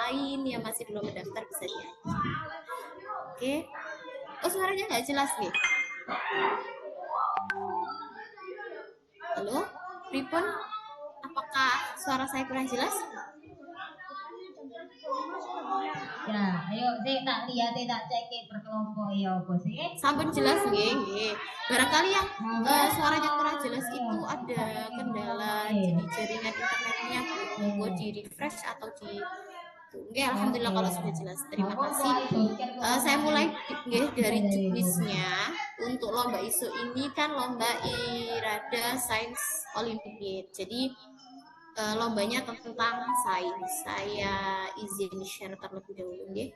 lain yang masih belum mendaftar bisa diajak. Oke. Oh, suaranya nggak jelas nih. Halo, Ripon, apakah suara saya kurang jelas? Ya, ayo saya tak lihat, saya tak cek berkelompok ya apa sih? Sampun jelas nggih. Barangkali yang suaranya kurang jelas itu ada kendala di jaringan internetnya, Bu, di refresh atau di Oke, alhamdulillah kalau sudah jelas. Terima kasih. Saya mulai dari juknisnya. Untuk lomba ISO ini kan lomba Irada Sains Olimpiade. Jadi lombanya tentang sains. Saya izin share terlebih dahulu, nggih.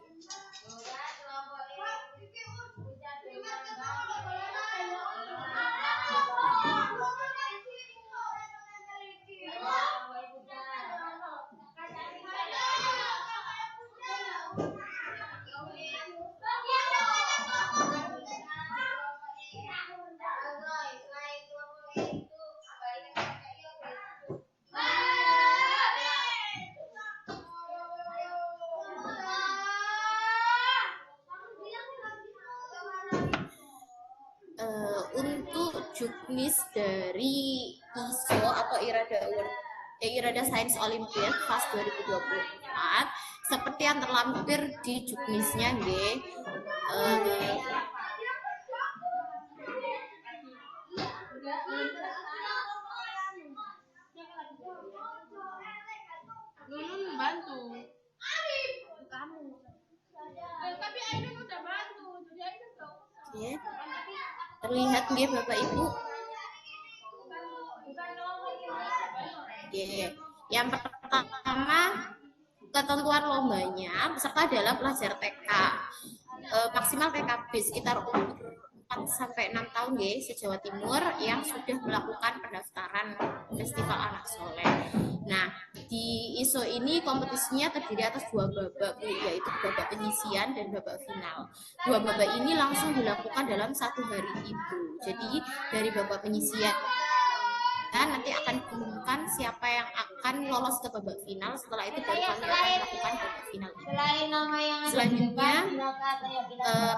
Untuk juknis dari ISO atau Irada Sains Olimpiade FAS 2024 seperti yang terlampir di juknisnya nggih. Nunun bantu. Kamu. Tapi Ainun udah bantu. Jadi Ainun dong. Oke. Terlihat nggih Bapak Ibu? Oke. Yang pertama, ketentuan lombanya peserta adalah pelajar TK. Maksimal TKB sekitar umur 4 sampai 6 tahun nggih se-Jawa Timur yang sudah melakukan pendaftaran Festival Anak Soleh. Nah, di ISO ini kompetisinya terdiri atas 2 babak, yaitu babak penyisian dan babak final. 2 babak ini langsung dilakukan dalam 1 hari itu. Jadi dari babak penyisian nanti akan diumumkan siapa yang akan lolos ke babak final. Setelah itu baru kami akan melakukan babak final. Selanjutnya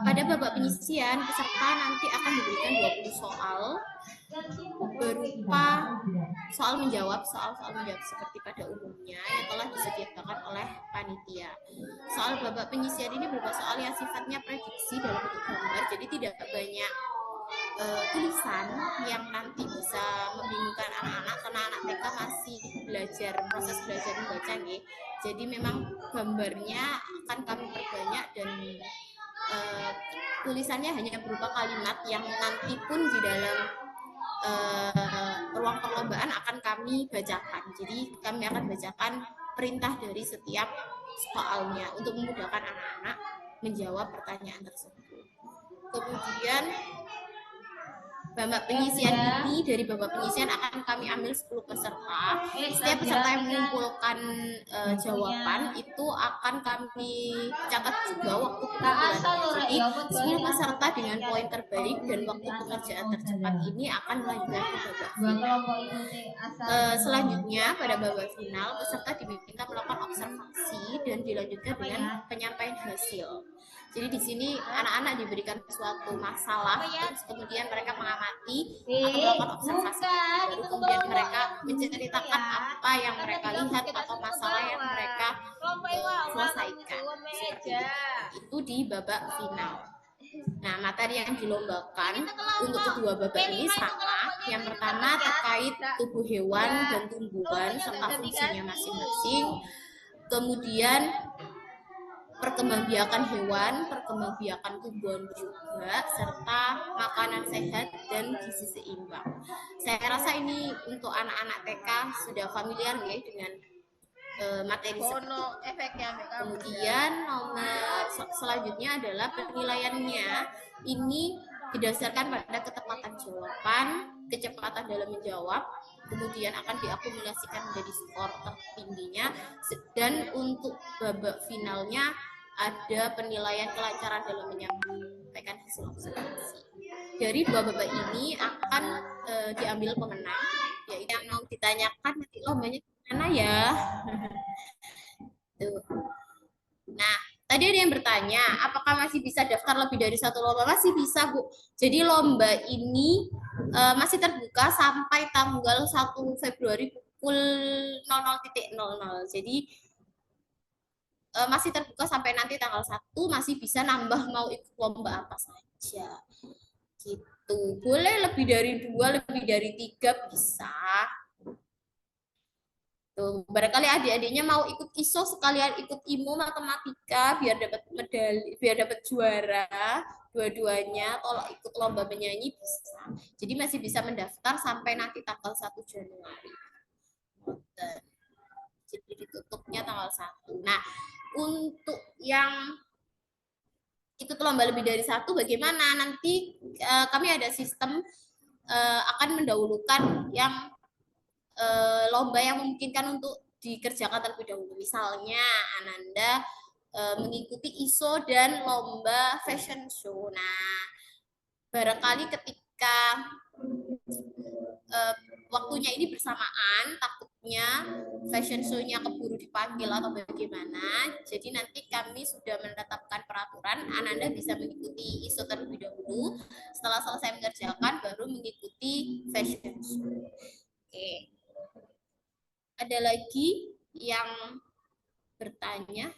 pada babak penyisian peserta nanti akan diberikan 20 soal berupa soal menjawab seperti pada umumnya yang telah disediakan oleh panitia. Soal babak penyisian ini berupa soal yang sifatnya prediksi dalam bentuk gambar, jadi tidak banyak tulisan yang nanti bisa membingungkan anak-anak karena anak TK masih proses belajar membaca nih. Jadi memang gambarnya akan kami perbanyak dan tulisannya hanya berupa kalimat yang nanti pun di dalam ruang perlombaan akan kami bacakan. Jadi kami akan bacakan perintah dari setiap soalnya untuk memudahkan anak-anak menjawab pertanyaan tersebut. Kemudian babak penyisian ini, dari babak penyisian akan kami ambil 10 peserta. Setiap peserta yang mengumpulkan jawaban itu akan kami catat juga waktu pengumpulnya. Jadi 10 peserta dengan poin terbaik dan waktu pengerjaan tercepat ini akan melanjutkan ke babak final. Selanjutnya pada babak final peserta diminta melakukan observasi dan dilanjutkan dengan penyampaian hasil. Jadi di sini anak-anak diberikan suatu masalah, terus kemudian mereka mengamati atau melakukan observasi, baru kemudian mereka menceritakan apa yang mereka lihat atau masalah yang mereka selesaikan. Itu di babak final. Nah, materi yang dilombakan untuk kedua babak ini sama. Yang pertama terkait tubuh hewan dan tumbuhan serta fungsinya masing-masing. Kemudian perkembangbiakan hewan, perkembangbiakan tumbuhan juga, serta makanan sehat dan gizi seimbang. Saya rasa ini untuk anak-anak TK sudah familiar ya dengan materi seperti itu. Kemudian nomor selanjutnya adalah penilaiannya. Ini didasarkan pada ketepatan jawaban, kecepatan dalam menjawab, kemudian akan diakumulasikan menjadi skor tertingginya, dan untuk babak finalnya ada penilaian kelancaran dalam menyampaikan hasil observasi. Dari 2 babak ini akan diambil pemenang, yaitu yang mau ditanyakan nanti lombanya gimana ya. Tuh. Tadi ada yang bertanya, apakah masih bisa daftar lebih dari satu lomba? Masih bisa, Bu. Jadi lomba ini masih terbuka sampai tanggal 1 Februari pukul 00.00. Jadi masih terbuka sampai nanti tanggal 1, masih bisa nambah mau ikut lomba apa saja. Gitu. Boleh lebih dari 2, lebih dari 3 bisa. Tuh, barangkali adik-adiknya mau ikut ISO sekalian ikut IMO matematika biar dapat medali, biar dapat juara dua-duanya, kalau ikut lomba menyanyi bisa. Jadi masih bisa mendaftar sampai nanti tanggal 1 Januari. Jadi ditutupnya tanggal 1. Nah, untuk yang ikut lomba lebih dari 1 bagaimana? Nanti kami ada sistem akan mendahulukan yang lomba yang memungkinkan untuk dikerjakan terlebih dahulu. Misalnya Ananda mengikuti ISO dan lomba fashion show. Nah, barangkali ketika waktunya ini bersamaan, takutnya fashion show-nya keburu dipanggil atau bagaimana. Jadi nanti kami sudah menetapkan peraturan, Ananda bisa mengikuti ISO terlebih dahulu. Setelah selesai mengerjakan, baru mengikuti fashion show. Oke. Ada lagi yang bertanya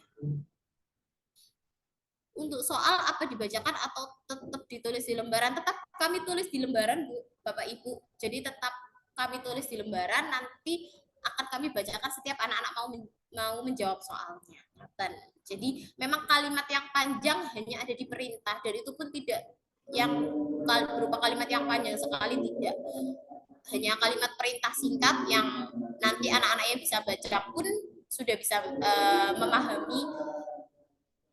untuk soal apa dibacakan atau tetap ditulis di lembaran? Tetap kami tulis di lembaran, Bu, Bapak Ibu. Jadi tetap kami tulis di lembaran, nanti akan kami bacakan setiap anak-anak mau menjawab soalnya. Jadi memang kalimat yang panjang hanya ada di perintah, dan itu pun tidak yang berupa kalimat yang panjang sekali, tidak. Hanya kalimat perintah singkat yang nanti anak-anaknya bisa baca pun sudah bisa memahami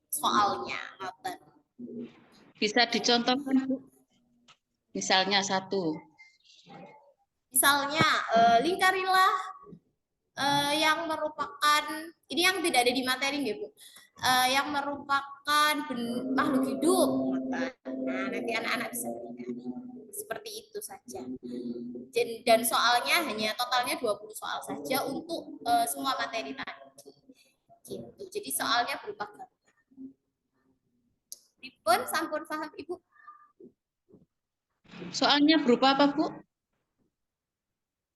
soalnya. Bisa dicontohkan, Bu? Misalnya satu. Misalnya lingkarilah yang merupakan, ini yang tidak ada di materi nggih, Bu. Yang merupakan makhluk hidup. Nah, nanti anak-anak bisa melingkari. Seperti itu saja. Dan soalnya hanya totalnya 20 soal saja untuk semua materi tadi. Gitu. Jadi soalnya berupa gambar. Pripun sampun paham Ibu? Soalnya berupa apa, Bu?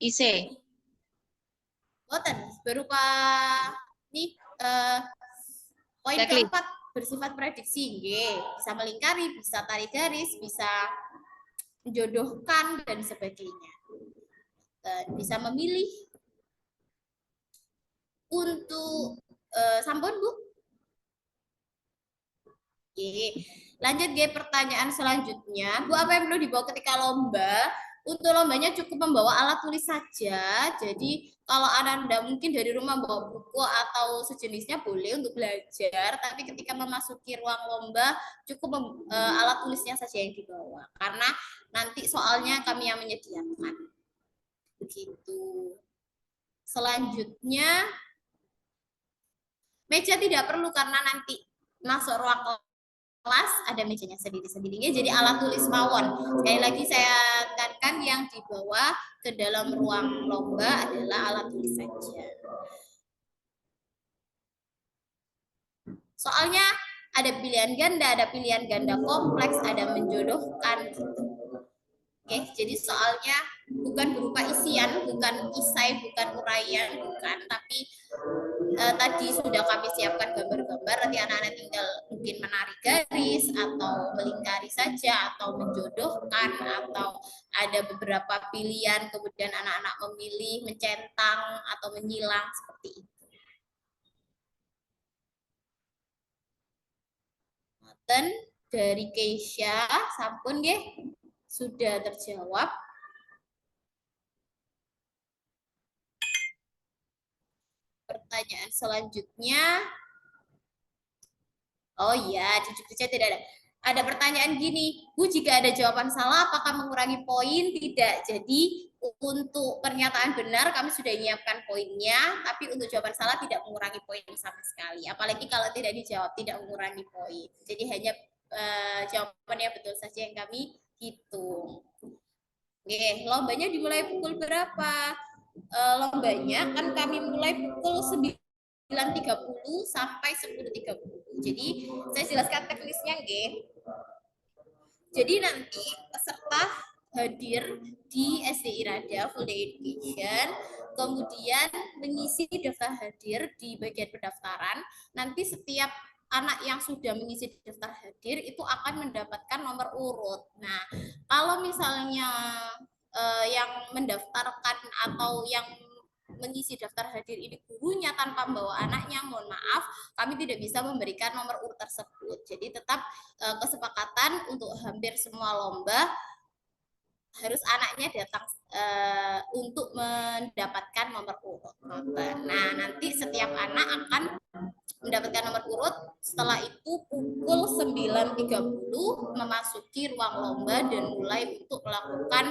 IC. Boten, berupa nih poin Checklist. keempat bersifat prediksi, bisa melingkari, bisa tarik garis, bisa menjodohkan dan sebagainya. Dan bisa memilih untuk sampun, Bu. Oke. Lanjut pertanyaan selanjutnya. Bu, apa yang perlu dibawa ketika lomba? Untuk lombanya cukup membawa alat tulis saja. Jadi kalau Ananda mungkin dari rumah bawa buku atau sejenisnya boleh untuk belajar. Tapi ketika memasuki ruang lomba cukup alat tulisnya saja yang dibawa. Karena nanti soalnya kami yang menyediakan. Begitu. Selanjutnya meja tidak perlu karena nanti masuk ruang kelas ada mejanya sendiri-sendiri. Jadi alat tulis mawon. Sekali lagi saya tekankan yang dibawa ke dalam ruang lomba adalah alat tulis saja. Soalnya ada pilihan ganda kompleks, ada menjodohkan. Oke, jadi soalnya bukan berupa isian, bukan isai, bukan uraian, bukan, tapi tadi sudah kami siapkan gambar-gambar, nanti anak-anak tinggal mungkin menarik garis atau melingkari saja atau menjodohkan atau ada beberapa pilihan kemudian anak-anak memilih mencentang atau menyilang seperti itu. Dan dari Keisha sampun nggih sudah terjawab. Pertanyaan selanjutnya. Oh iya, di chat tidak ada. Ada pertanyaan gini, Bu, jika ada jawaban salah apakah mengurangi poin? Tidak. Jadi untuk pernyataan benar kami sudah menyiapkan poinnya, tapi untuk jawaban salah tidak mengurangi poin sama sekali. Apalagi kalau tidak dijawab tidak mengurangi poin. Jadi hanya jawaban yang betul saja yang kami hitung. Oke, lombanya dimulai pukul berapa? Lombanya kan kami mulai pukul 9 9.30 sampai 10.30. Jadi saya jelaskan teknisnya, nggih. Jadi nanti peserta hadir di SD Irada Full Day Education, kemudian mengisi daftar hadir di bagian pendaftaran. Nanti setiap anak yang sudah mengisi daftar hadir itu akan mendapatkan nomor urut. Nah, kalau misalnya yang mendaftarkan atau yang mengisi daftar hadir ini gurunya tanpa membawa anaknya, mohon maaf, kami tidak bisa memberikan nomor urut tersebut. Jadi tetap kesepakatan untuk hampir semua lomba harus anaknya datang untuk mendapatkan nomor urut. Nah, nanti setiap anak akan mendapatkan nomor urut. Setelah itu pukul 9.30 memasuki ruang lomba dan mulai untuk melakukan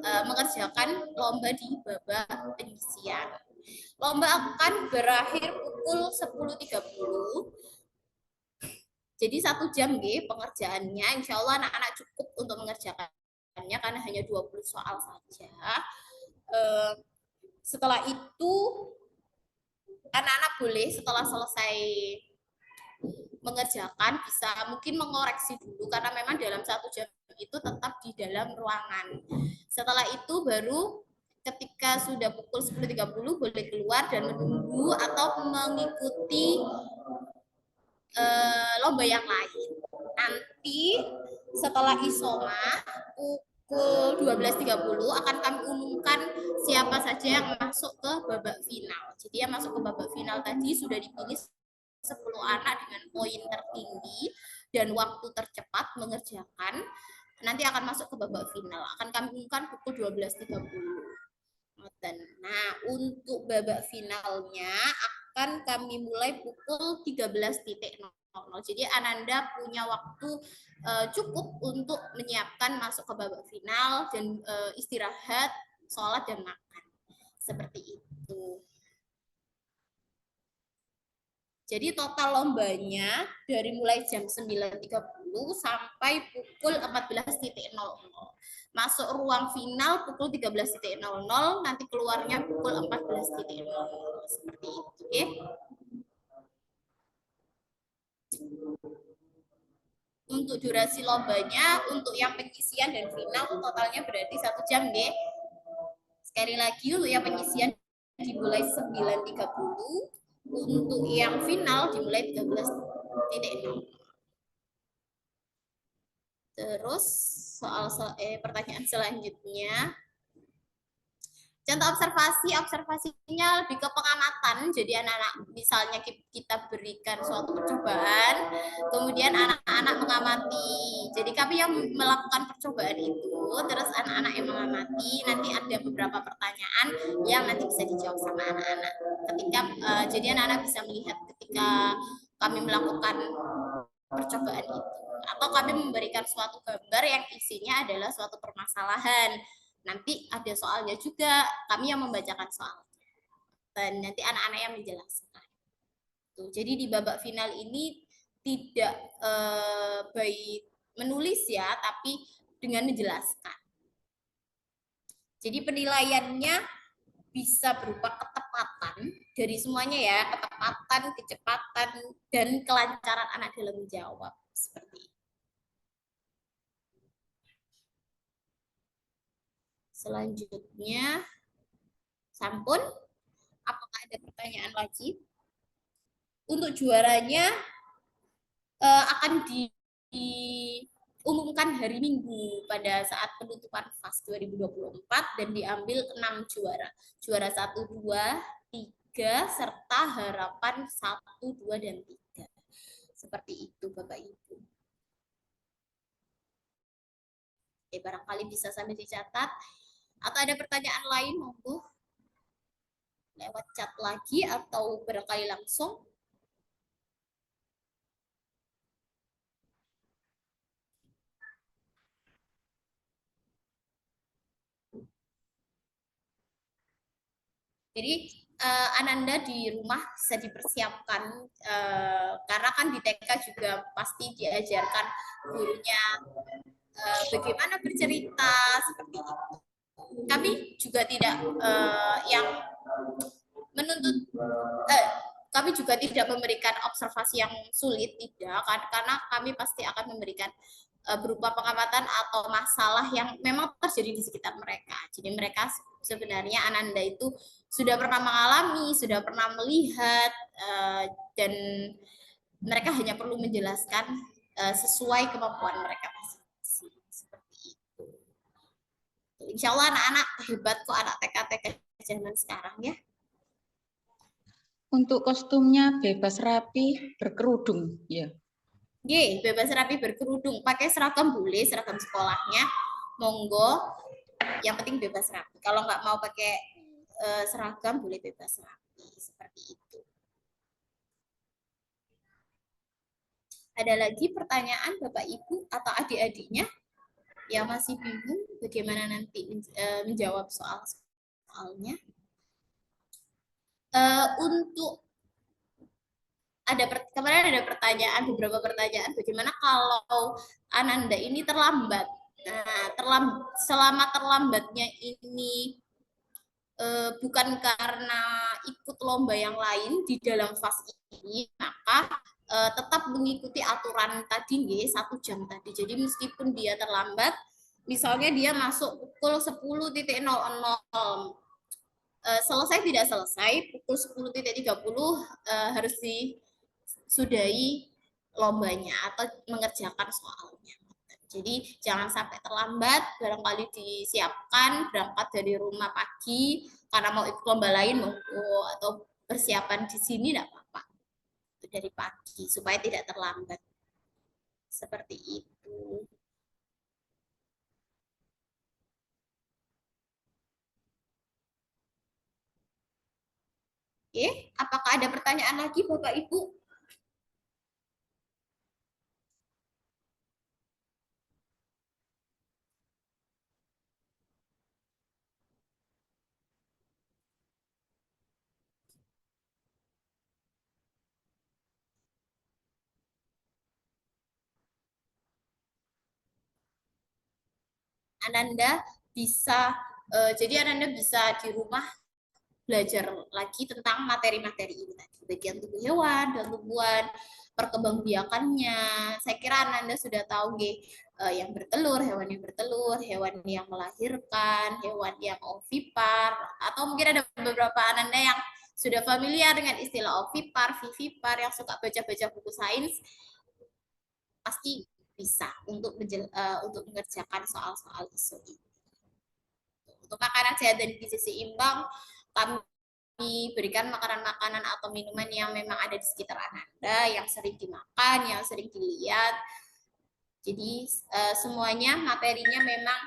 mengerjakan lomba di babak penyisian. Lomba akan berakhir pukul 10.30. Jadi 1 jam nggih pengerjaannya. Insya Allah anak-anak cukup untuk mengerjakannya karena hanya 20 soal saja. Setelah itu anak-anak boleh setelah selesai mengerjakan bisa mungkin mengoreksi dulu karena memang dalam 1 jam itu tetap di dalam ruangan. Setelah itu baru ketika sudah pukul 10.30 boleh keluar dan menunggu atau mengikuti lomba yang lain. Nanti setelah isoma pukul 12.30 akan kami umumkan siapa saja yang masuk ke babak final. Jadi yang masuk ke babak final tadi sudah dipilih 10 anak dengan poin tertinggi dan waktu tercepat mengerjakan. Nanti akan masuk ke babak final. Akan kami umumkan pukul 12.30. Nah, untuk babak finalnya akan kami mulai pukul 13.00. Jadi Ananda punya waktu cukup untuk menyiapkan masuk ke babak final dan istirahat, sholat dan makan. Seperti itu. Jadi total lombanya dari mulai jam 9.30 sampai pukul 14.00. Masuk ruang final pukul 13.00, nanti keluarnya pukul 14.00. Seperti itu, ya. Untuk durasi lombanya, untuk yang penyisian dan final totalnya berarti 1 jam, ya. Sekali lagi untuk yang penyisian dimulai 9.30. Untuk yang final dimulai 13.00. Terus soal pertanyaan selanjutnya. Contoh observasinya lebih ke pengamatan. Jadi anak-anak misalnya kita berikan suatu percobaan, kemudian anak-anak mengamati. Jadi kami yang melakukan percobaan itu, terus anak-anak yang mengamati. Nanti ada beberapa pertanyaan yang nanti bisa dijawab sama anak-anak. Jadi anak-anak bisa melihat ketika kami melakukan percobaan itu. Atau kami memberikan suatu gambar yang isinya adalah suatu permasalahan. Nanti ada soalnya juga, kami yang membacakan soalnya. Dan nanti anak-anak yang menjelaskan. Tuh, jadi di babak final ini tidak baik menulis ya, tapi dengan menjelaskan. Jadi penilaiannya bisa berupa ketepatan dari semuanya ya, ketepatan, kecepatan, dan kelancaran anak dalam menjawab. Seperti itu. Selanjutnya, sampun, apakah ada pertanyaan lagi? Untuk juaranya akan diumumkan hari Minggu pada saat penutupan FAS 2024 dan diambil 6 juara. Juara 1, 2, 3, serta harapan 1, 2, dan 3. Seperti itu Bapak Ibu. Oke, barangkali bisa sambil dicatat. Atau ada pertanyaan lain, monggo lewat chat lagi atau barangkali langsung. Jadi Ananda di rumah bisa dipersiapkan karena kan di TK juga pasti diajarkan gurunya bagaimana bercerita seperti itu. Kami juga tidak yang menuntut kami juga tidak memberikan observasi yang sulit, tidak, karena kami pasti akan memberikan berupa pengamatan atau masalah yang memang terjadi di sekitar mereka. Jadi mereka sebenarnya Ananda itu sudah pernah mengalami, sudah pernah melihat, dan mereka hanya perlu menjelaskan sesuai kemampuan mereka masing-masing. Seperti itu. Insya Allah anak-anak hebat kok, anak TK-TK zaman sekarang ya. Untuk kostumnya bebas rapi, berkerudung, ya. Bebas rapi berkerudung, pakai seragam boleh, seragam sekolahnya, monggo. Yang penting bebas rapi. Kalau nggak mau pakai seragam, boleh bebas rapi, seperti itu. Ada lagi pertanyaan Bapak Ibu atau adik-adiknya yang masih bingung bagaimana nanti menjawab soal-soalnya? Untuk kemarin ada pertanyaan, beberapa pertanyaan, bagaimana kalau Ananda ini terlambat? Nah, selama terlambatnya ini bukan karena ikut lomba yang lain di dalam fase ini, maka tetap mengikuti aturan tadi, 1 jam tadi. Jadi meskipun dia terlambat, misalnya dia masuk pukul 10.00, selesai tidak selesai, pukul 10.30 harus disudahi lombanya atau mengerjakan soalnya. Jadi jangan sampai terlambat, barangkali disiapkan berangkat dari rumah pagi karena mau ikut lomba lain atau persiapan di sini tidak apa-apa. Dari pagi supaya tidak terlambat. Seperti itu. Oke, apakah ada pertanyaan lagi Bapak Ibu? Ananda bisa jadi Ananda bisa di rumah belajar lagi tentang materi-materi ini tadi, bagian tubuh hewan dan tumbuhan, perkembangbiakannya. Saya kira Ananda sudah tahu yang bertelur, hewan yang bertelur, hewan yang melahirkan, hewan yang ovipar, atau mungkin ada beberapa Ananda yang sudah familiar dengan istilah ovipar, vivipar, yang suka baca-baca buku sains, pasti bisa untuk mengerjakan soal-soal isu ini. Untuk makanan sehat dan gizi seimbang, kami berikan makanan-makanan atau minuman yang memang ada di sekitar Ananda, yang sering dimakan, yang sering dilihat. Jadi semuanya materinya memang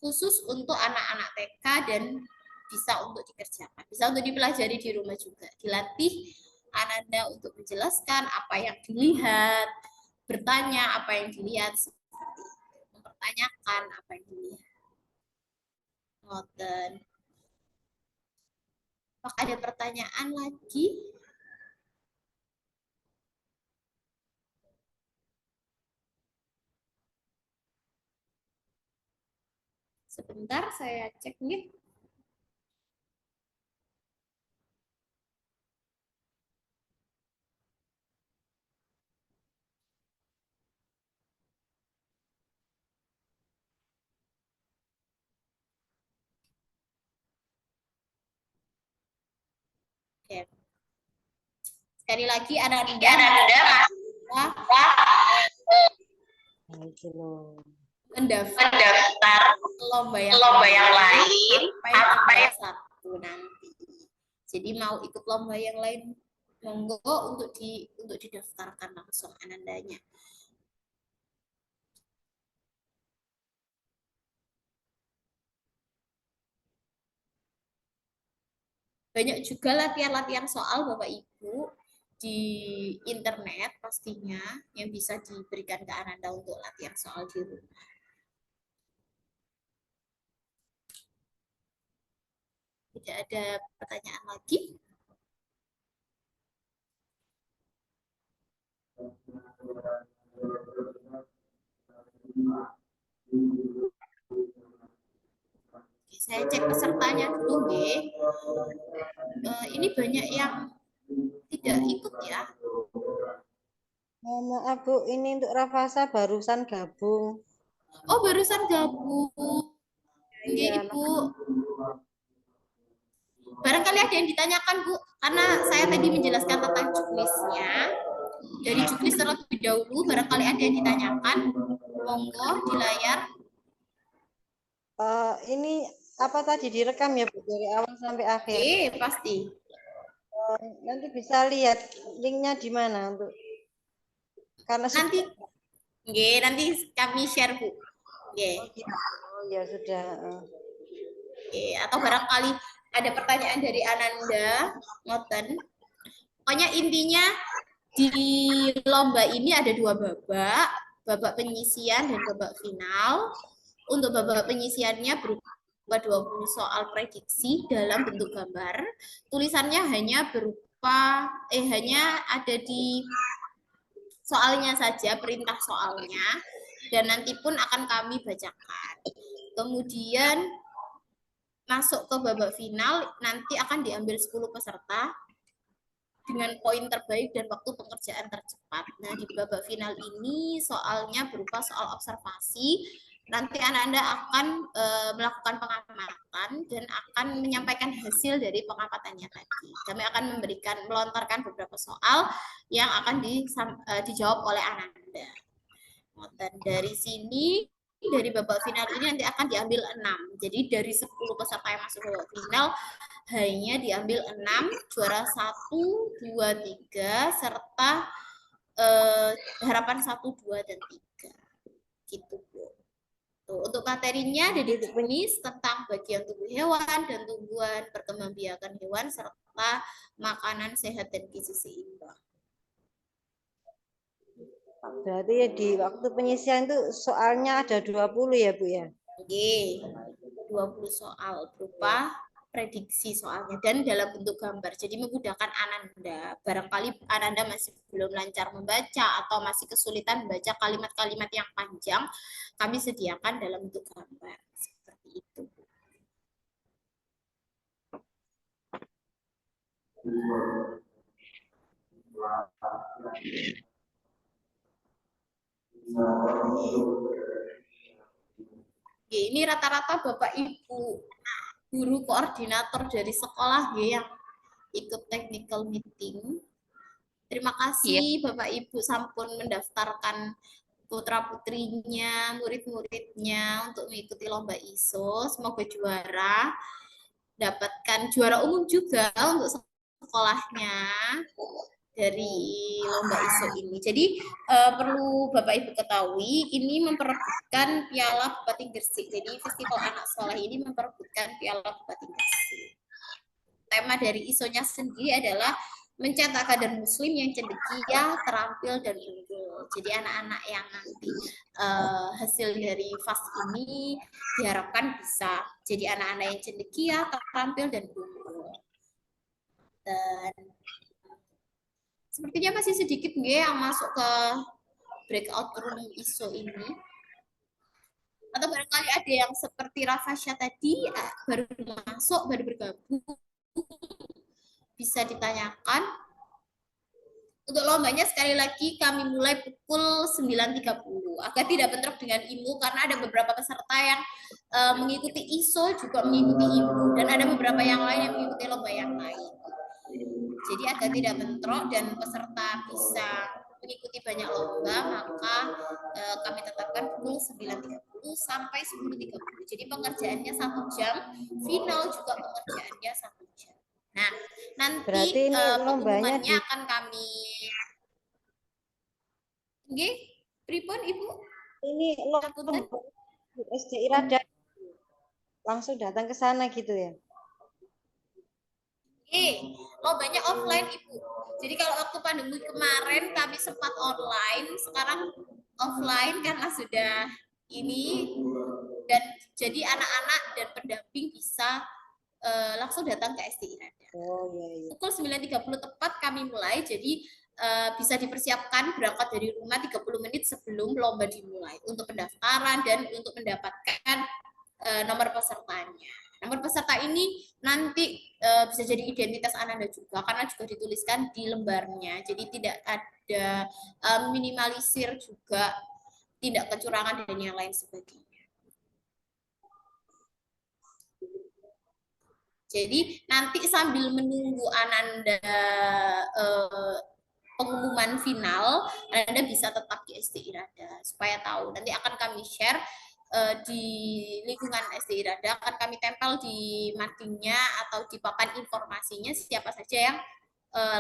khusus untuk anak-anak TK dan bisa untuk dikerjakan, bisa untuk dipelajari di rumah juga. Dilatih Ananda untuk menjelaskan apa yang dilihat, bertanya apa yang dilihat, mempertanyakan apa yang dilihat. Ngoten. Apakah ada pertanyaan lagi? Sebentar saya cek nih. Oke. Sekali lagi Ananda mendaftar lomba yang lain sampai tanggal 1 nanti. Jadi mau ikut lomba yang lain, monggo untuk didaftarkan langsung Anandanya. Banyak juga latihan-latihan soal Bapak Ibu di internet pastinya yang bisa diberikan ke Ananda untuk latihan soal di rumah. Tidak ada pertanyaan lagi? Oke, saya cek pesertanya dulu, ini banyak yang tidak ikut ya. Maaf Bu, ini untuk Rafasa barusan gabung. Oh, barusan gabung. Iya, Iya, Ibu. Barangkali ada yang ditanyakan, Bu, karena saya tadi menjelaskan tentang juknisnya. Dari juknis terlebih dahulu, barangkali ada yang ditanyakan. Monggo di layar. ini apa tadi direkam ya Bu dari awal sampai akhir? Pasti. Nanti bisa lihat linknya di mana untuk karena nanti kami share Bu. Oh ya sudah. Atau barangkali ada pertanyaan dari Ananda, ngoten. Pokoknya intinya di lomba ini ada 2 babak, babak penyisian dan babak final. Untuk babak penyisiannya berupa 20 soal prediksi dalam bentuk gambar. Tulisannya hanya ada di soalnya saja, perintah soalnya, dan nanti pun akan kami bacakan. Kemudian masuk ke babak final, nanti akan diambil 10 peserta dengan poin terbaik dan waktu pengerjaan tercepat. Nah, di babak final ini soalnya berupa soal observasi. Nanti Anda akan melakukan pengamatan dan akan menyampaikan hasil dari pengamatannya tadi. Kami akan melontarkan beberapa soal yang akan dijawab oleh Anda. Dan dari sini, dari babak final ini nanti akan diambil 6. Jadi dari 10 peserta yang masuk babak final, hanya diambil 6, juara 1, 2, 3, serta harapan 1, 2, dan 3. Gitu, Bu. Tuh, untuk materinya ada di juknis tentang bagian tubuh hewan dan tumbuhan, perkembangbiakan hewan, serta makanan sehat dan gizi seimbang. Berarti ya di waktu penyisian itu soalnya ada 20 ya Bu ya? Oke, 20 soal berupa prediksi soalnya dan dalam bentuk gambar. Jadi memudahkan Ananda. Barangkali Ananda masih belum lancar membaca atau masih kesulitan membaca kalimat-kalimat yang panjang, kami sediakan dalam bentuk gambar. Seperti itu. Ini rata-rata Bapak Ibu guru koordinator dari sekolah yang ikut technical meeting. Terima kasih Bapak Ibu sampun mendaftarkan putra-putrinya, murid-muridnya untuk mengikuti lomba ISO. Semoga juara, dapatkan juara umum juga untuk sekolahnya dari lomba ISO ini. Jadi perlu Bapak Ibu ketahui, ini memperebutkan Piala Bupati Gresik. Jadi Festival Anak Soleh ini memperebutkan Piala Bupati Gresik. Tema dari ISO-nya sendiri adalah mencetak kader muslim yang cendekia, terampil, dan unggul. Jadi anak-anak yang nanti hasil dari FAS ini diharapkan bisa jadi anak-anak yang cendekia, terampil, dan unggul. Dan sepertinya masih sedikit yang masuk ke breakout room ISO ini. Atau barangkali ada yang seperti Rafasya tadi baru masuk, baru bergabung, bisa ditanyakan. Untuk lombanya sekali lagi kami mulai pukul 9.30 agar tidak bentrok dengan IMU karena ada beberapa peserta yang mengikuti ISO juga mengikuti IMU dan ada beberapa yang lain yang mengikuti lomba yang lain. Jadi agar tidak bentrok dan peserta bisa mengikuti banyak lomba, maka kami tetapkan pukul 9.30 sampai 10.30. Jadi pengerjaannya 1 jam, final juga pengerjaannya 1 jam. Nah, nanti pengumumannya akan kami. Oke, pripun Ibu? Ini lomba SDI Rada langsung datang ke sana gitu ya? Lombanya offline Ibu. Jadi kalau waktu pandemi kemarin kami sempat online, sekarang offline karena sudah ini, dan jadi anak-anak dan pendamping bisa langsung datang ke SDI Rada. Pukul 9.30 tepat kami mulai, jadi bisa dipersiapkan berangkat dari rumah 30 menit sebelum lomba dimulai untuk pendaftaran dan untuk mendapatkan nomor pesertanya. Nomor peserta ini nanti bisa jadi identitas Ananda juga karena juga dituliskan di lembarnya. Jadi tidak ada minimalisir juga tindak kecurangan dan yang lain sebagainya. Jadi nanti sambil menunggu Ananda pengumuman final, Anda bisa tetap di SD Irada supaya tahu. Nanti akan kami share di lingkungan SD Irada, akan kami tempel di madingnya atau di papan informasinya siapa saja yang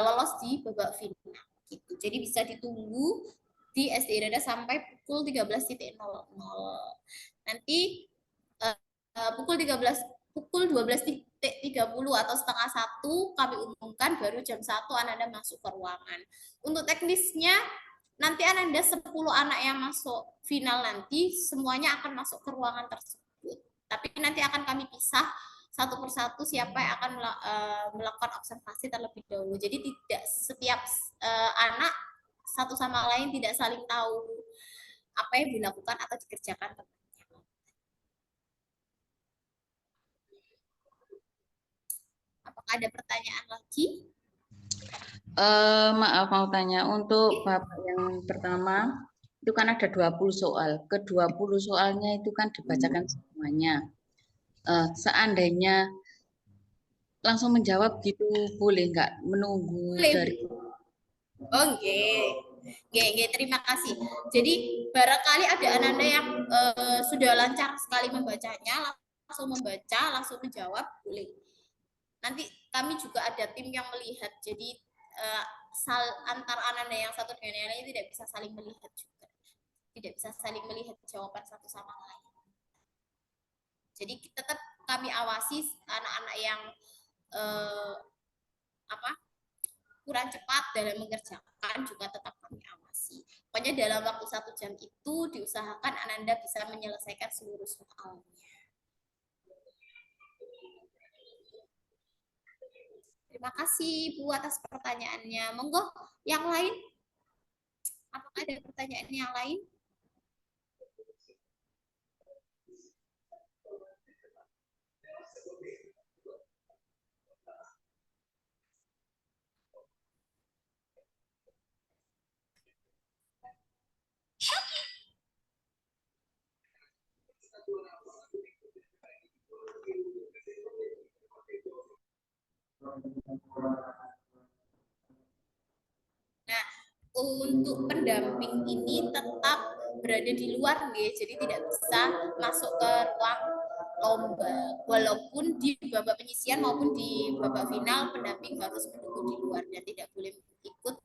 lolos di babak final. Gitu. Jadi bisa ditunggu di SD Irada sampai pukul 13.00. Nanti pukul 12.30 atau setengah 1 kami umumkan, baru jam 1 Ananda masuk ke ruangan. Untuk teknisnya nanti Ananda 10 anak yang masuk final nanti semuanya akan masuk ke ruangan tersebut. Tapi nanti akan kami pisah satu persatu siapa yang akan melakukan observasi terlebih dahulu. Jadi tidak setiap anak satu sama lain tidak saling tahu apa yang dilakukan atau dikerjakan. Apakah ada pertanyaan lagi? Maaf mau tanya, untuk Bapak yang pertama, itu kan ada 20 soal. Ke-20 soalnya itu kan dibacakan semuanya. Seandainya langsung menjawab gitu, boleh nggak menunggu Boleh. dari... Oke. Oke, terima kasih. Jadi barangkali ada Ananda yang sudah lancar sekali membacanya, langsung membaca, langsung menjawab, boleh. Nanti kami juga ada tim yang melihat, jadi antar Ananda yang satu dengan yang lain tidak bisa saling melihat juga. Tidak bisa saling melihat jawaban satu sama lain. Jadi tetap kami awasi anak-anak yang kurang cepat dalam mengerjakan juga tetap kami awasi. Pokoknya dalam waktu 1 jam itu diusahakan Ananda bisa menyelesaikan seluruh soalnya. Terima kasih Bu atas pertanyaannya. Monggo yang lain. Apakah ada pertanyaan yang lain? Nah, untuk pendamping ini tetap berada di luar nih, jadi tidak bisa masuk ke ruang lomba. Walaupun di babak penyisian maupun di babak final, pendamping harus menunggu di luar dan tidak boleh ikut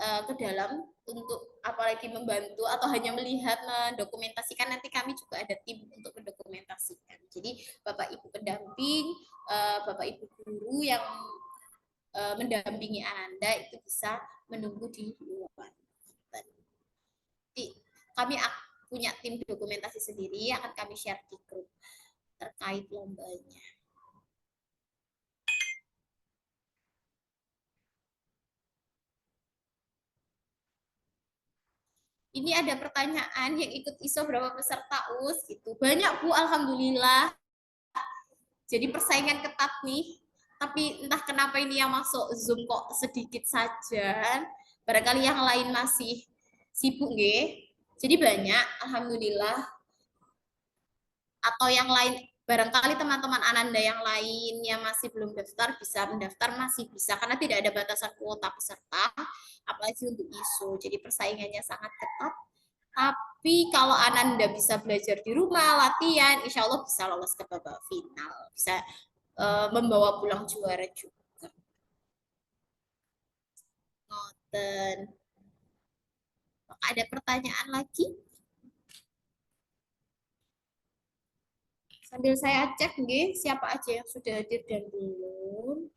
ke dalam untuk apalagi membantu atau hanya melihat mendokumentasikan. Nanti kami juga ada tim untuk mendokumentasikan. Jadi Bapak Ibu pendamping, Bapak Ibu guru yang mendampingi Ananda itu bisa menunggu di luar. Jadi kami punya tim dokumentasi sendiri yang akan kami share di grup terkait lombanya. Ini ada pertanyaan yang ikut ISO berapa peserta US gitu. Banyak Bu, alhamdulillah. Jadi persaingan ketat nih. Tapi entah kenapa ini yang masuk Zoom kok sedikit saja. Barangkali yang lain masih sibuk nggih. Jadi banyak, alhamdulillah. Atau yang lain, barangkali teman-teman Ananda yang lain yang masih belum daftar bisa mendaftar, masih bisa karena tidak ada batasan kuota peserta, apalagi untuk ISO. Jadi persaingannya sangat ketat. Tapi kalau Ananda bisa belajar di rumah, latihan, insya Allah bisa lolos ke babak final, bisa membawa pulang juara juga. Ngoten. Ada pertanyaan lagi? Sambil saya cek nggih, siapa aja yang sudah hadir dan belum.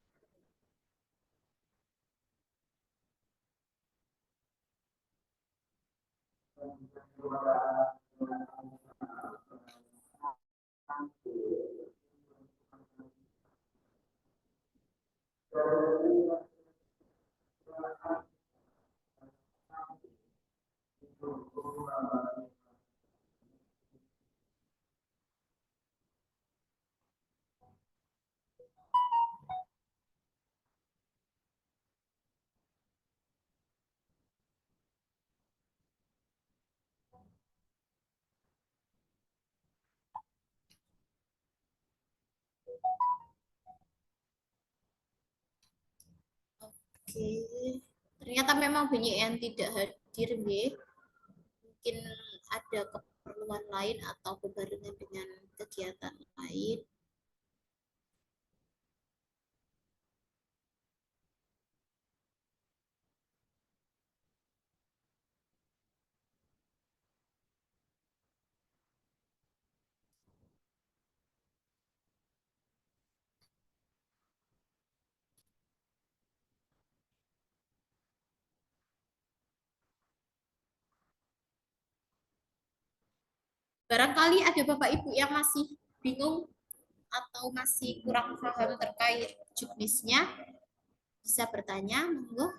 Oke. Ternyata memang banyak yang tidak hadir, nggih. Mungkin ada keperluan lain atau berbarengan dengan kegiatan lain. Barangkali ada Bapak Ibu yang masih bingung atau masih kurang paham terkait juknisnya, bisa bertanya, monggo.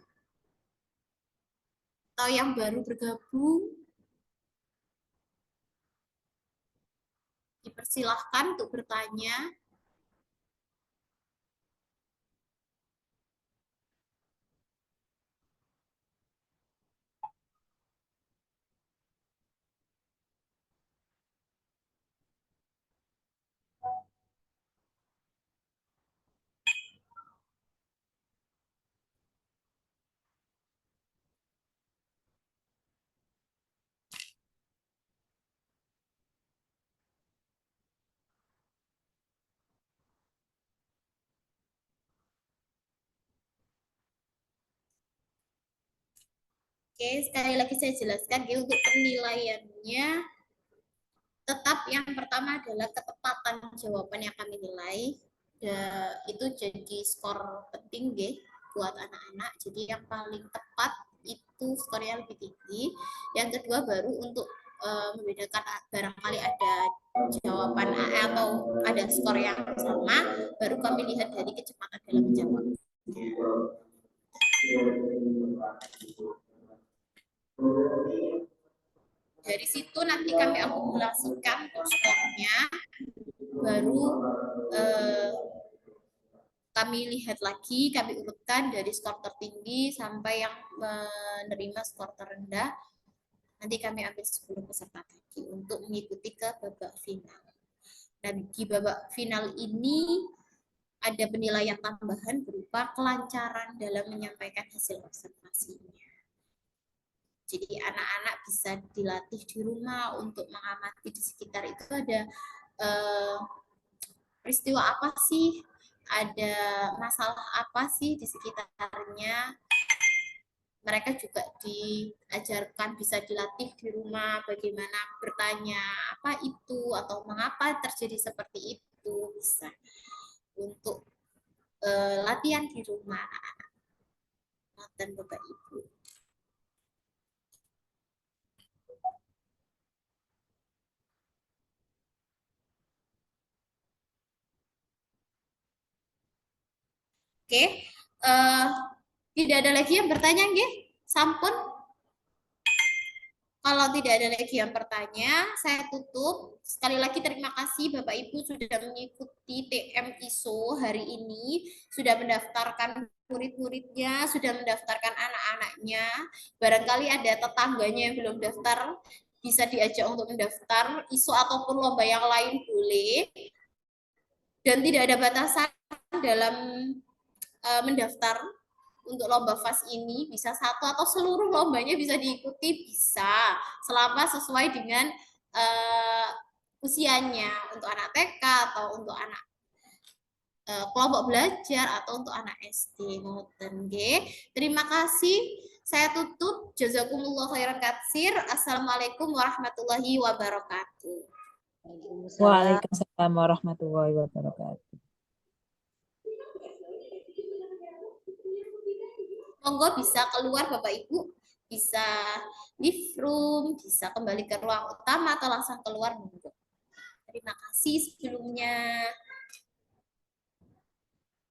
Atau yang baru bergabung, dipersilahkan untuk bertanya. Oke, sekali lagi saya jelaskan ya, untuk penilaiannya tetap yang pertama adalah ketepatan jawaban yang kami nilai. Itu jadi skor penting ya buat anak-anak. Jadi yang paling tepat itu skornya lebih tinggi. Yang kedua baru untuk membedakan barangkali ada jawaban A atau ada skor yang sama, baru kami lihat dari kecepatan dalam menjawab. Dari situ nanti kami akumulasikan skornya, baru kami lihat lagi, kami urutkan dari skor tertinggi sampai yang menerima skor terendah. Nanti kami ambil 10 peserta tadi untuk mengikuti ke babak final. Dan di babak final ini ada penilaian tambahan berupa kelancaran dalam menyampaikan hasil observasinya. Jadi anak-anak bisa dilatih di rumah untuk mengamati di sekitar itu ada peristiwa apa sih, ada masalah apa sih di sekitarnya. Mereka juga diajarkan, bisa dilatih di rumah bagaimana bertanya apa itu atau mengapa terjadi seperti itu, bisa untuk latihan di rumah anak-anak dan Bapak Ibu. Oke, tidak ada lagi yang bertanya, nggih? Sampun. Kalau tidak ada lagi yang bertanya, saya tutup. Sekali lagi terima kasih Bapak Ibu sudah mengikuti TM ISO hari ini, sudah mendaftarkan murid-muridnya, sudah mendaftarkan anak-anaknya. Barangkali ada tetangganya yang belum daftar, bisa diajak untuk mendaftar ISO ataupun lomba yang lain boleh. Dan tidak ada batasan dalam mendaftar untuk lomba FAS ini, bisa satu atau seluruh lombanya bisa diikuti, bisa selama sesuai dengan usianya, untuk anak TK atau untuk anak kelompok belajar atau untuk anak SD. Terima kasih. Saya tutup. Jazakumullah khairan katsir. Assalamualaikum warahmatullahi wabarakatuh. Waalaikumsalam warahmatullahi wabarakatuh. Monggo bisa keluar Bapak Ibu, bisa leave room, bisa kembali ke ruang utama atau langsung keluar monggo. Terima kasih sebelumnya.